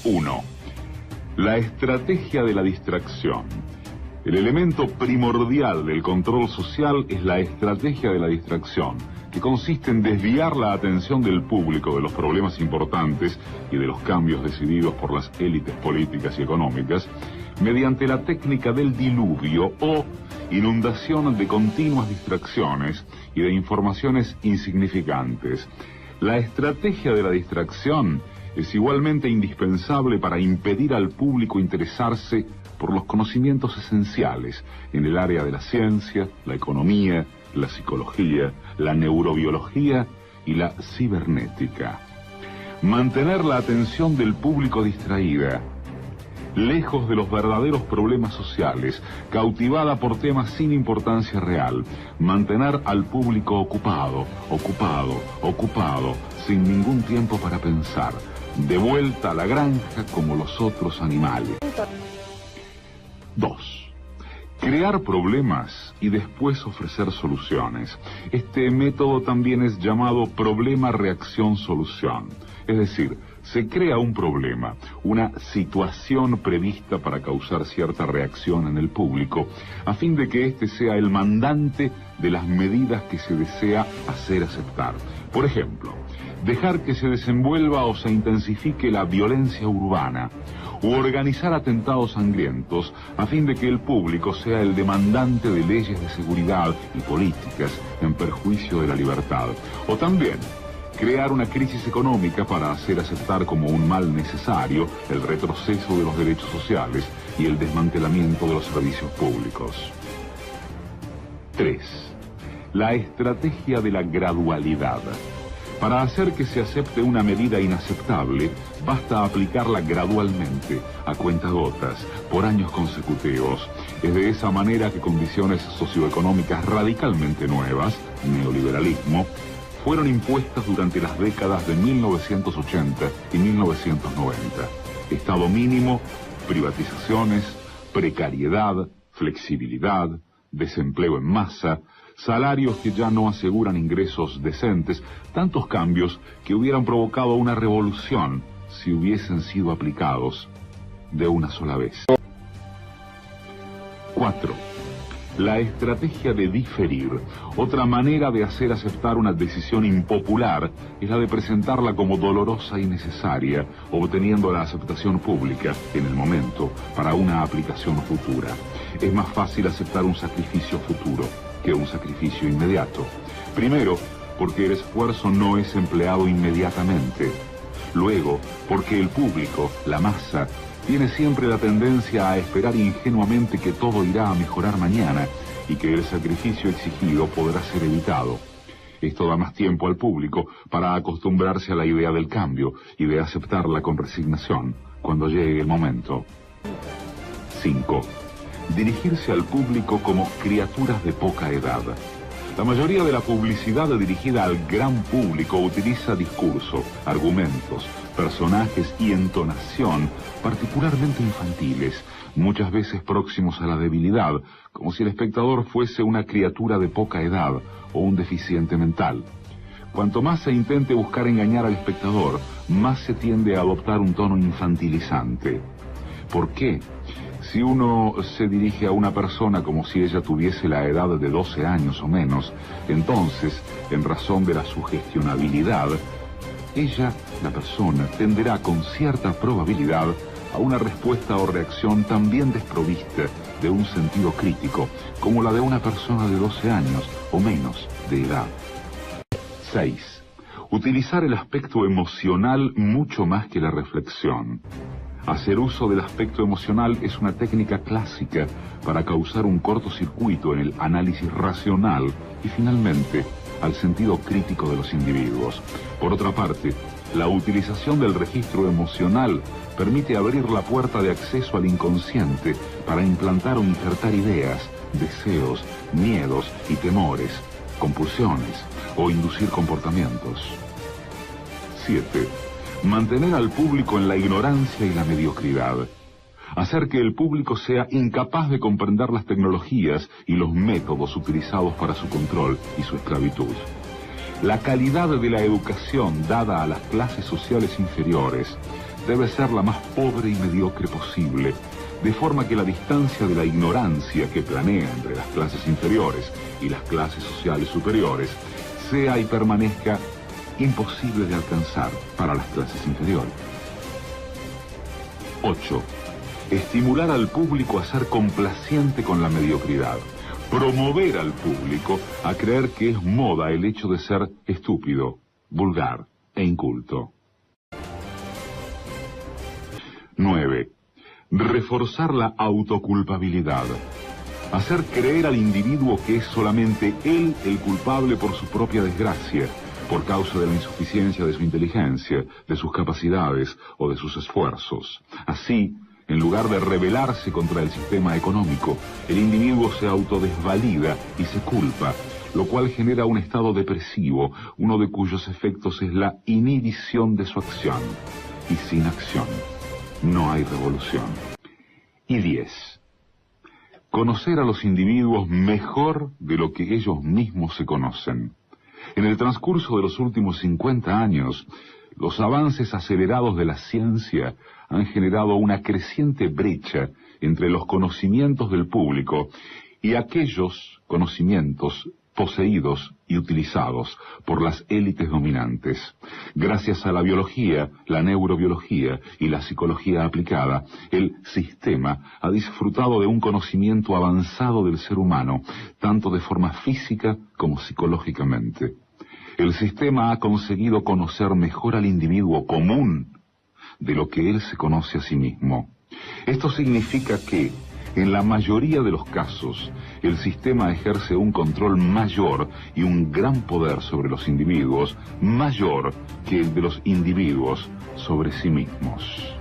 1. La estrategia de la distracción. El elemento primordial del control social es la estrategia de la distracción, que consiste en desviar la atención del público de los problemas importantes y de los cambios decididos por las élites políticas y económicas mediante la técnica del diluvio o inundación de continuas distracciones y de informaciones insignificantes. La estrategia de la distracción es igualmente indispensable para impedir al público interesarse por los conocimientos esenciales en el área de la ciencia, la economía, la psicología, la neurobiología y la cibernética. Mantener la atención del público distraída, lejos de los verdaderos problemas sociales, cautivada por temas sin importancia real, mantener al público ocupado, sin ningún tiempo para pensar, de vuelta a la granja como los otros animales. 2. Crear problemas y después ofrecer soluciones. Este método también es llamado problema-reacción-solución. Es decir, se crea un problema, una situación prevista para causar cierta reacción en el público, a fin de que éste sea el mandante de las medidas que se desea hacer aceptar. Por ejemplo, dejar que se desenvuelva o se intensifique la violencia urbana, u organizar atentados sangrientos a fin de que el público sea el demandante de leyes de seguridad y políticas en perjuicio de la libertad. O también crear una crisis económica para hacer aceptar como un mal necesario el retroceso de los derechos sociales y el desmantelamiento de los servicios públicos. 3. La estrategia de la gradualidad. Para hacer que se acepte una medida inaceptable, basta aplicarla gradualmente, a cuentagotas, por años consecutivos. Es de esa manera que condiciones socioeconómicas radicalmente nuevas, neoliberalismo, fueron impuestas durante las décadas de 1980 y 1990. Estado mínimo, privatizaciones, precariedad, flexibilidad, desempleo en masa, salarios que ya no aseguran ingresos decentes, tantos cambios que hubieran provocado una revolución si hubiesen sido aplicados de una sola vez. 4. La estrategia de diferir. Otra manera de hacer aceptar una decisión impopular es la de presentarla como dolorosa y necesaria, obteniendo la aceptación pública en el momento para una aplicación futura. Es más fácil aceptar un sacrificio futuro que un sacrificio inmediato. Primero, porque el esfuerzo no es empleado inmediatamente. Luego, porque el público, la masa, tiene siempre la tendencia a esperar ingenuamente que todo irá a mejorar mañana y que el sacrificio exigido podrá ser evitado. Esto da más tiempo al público para acostumbrarse a la idea del cambio y de aceptarla con resignación cuando llegue el momento. 5. Dirigirse al público como criaturas de poca edad. La mayoría de la publicidad dirigida al gran público utiliza discurso, argumentos, personajes y entonación particularmente infantiles, muchas veces próximos a la debilidad, como si el espectador fuese una criatura de poca edad o un deficiente mental. Cuanto más se intente buscar engañar al espectador, más se tiende a adoptar un tono infantilizante. ¿Por qué? Si uno se dirige a una persona como si ella tuviese la edad de 12 años o menos, entonces, en razón de la sugestionabilidad, ella, la persona, tenderá con cierta probabilidad a una respuesta o reacción también desprovista de un sentido crítico, como la de una persona de 12 años o menos de edad. 6. Utilizar el aspecto emocional mucho más que la reflexión. Hacer uso del aspecto emocional es una técnica clásica para causar un cortocircuito en el análisis racional y finalmente al sentido crítico de los individuos. Por otra parte, la utilización del registro emocional permite abrir la puerta de acceso al inconsciente para implantar o injertar ideas, deseos, miedos y temores, compulsiones o inducir comportamientos. 7. Mantener al público en la ignorancia y la mediocridad. Hacer que el público sea incapaz de comprender las tecnologías y los métodos utilizados para su control y su esclavitud. La calidad de la educación dada a las clases sociales inferiores debe ser la más pobre y mediocre posible, de forma que la distancia de la ignorancia que planea entre las clases inferiores y las clases sociales superiores sea y permanezca imposible de alcanzar para las clases inferiores. 8. Estimular al público a ser complaciente con la mediocridad. Promover al público a creer que es moda el hecho de ser estúpido, vulgar e inculto. 9. Reforzar la autoculpabilidad. Hacer creer al individuo que es solamente él el culpable por su propia desgracia, por causa de la insuficiencia de su inteligencia, de sus capacidades o de sus esfuerzos. Así, en lugar de rebelarse contra el sistema económico, el individuo se autodesvalida y se culpa, lo cual genera un estado depresivo, uno de cuyos efectos es la inhibición de su acción. Y sin acción no hay revolución. Y 10. Conocer a los individuos mejor de lo que ellos mismos se conocen. En el transcurso de los últimos 50 años, los avances acelerados de la ciencia han generado una creciente brecha entre los conocimientos del público y aquellos conocimientos poseídos y utilizados por las élites dominantes. Gracias a la biología, la neurobiología y la psicología aplicada, el sistema ha disfrutado de un conocimiento avanzado del ser humano, tanto de forma física como psicológicamente. El sistema ha conseguido conocer mejor al individuo común de lo que él se conoce a sí mismo. Esto significa que, en la mayoría de los casos, el sistema ejerce un control mayor y un gran poder sobre los individuos, mayor que el de los individuos sobre sí mismos.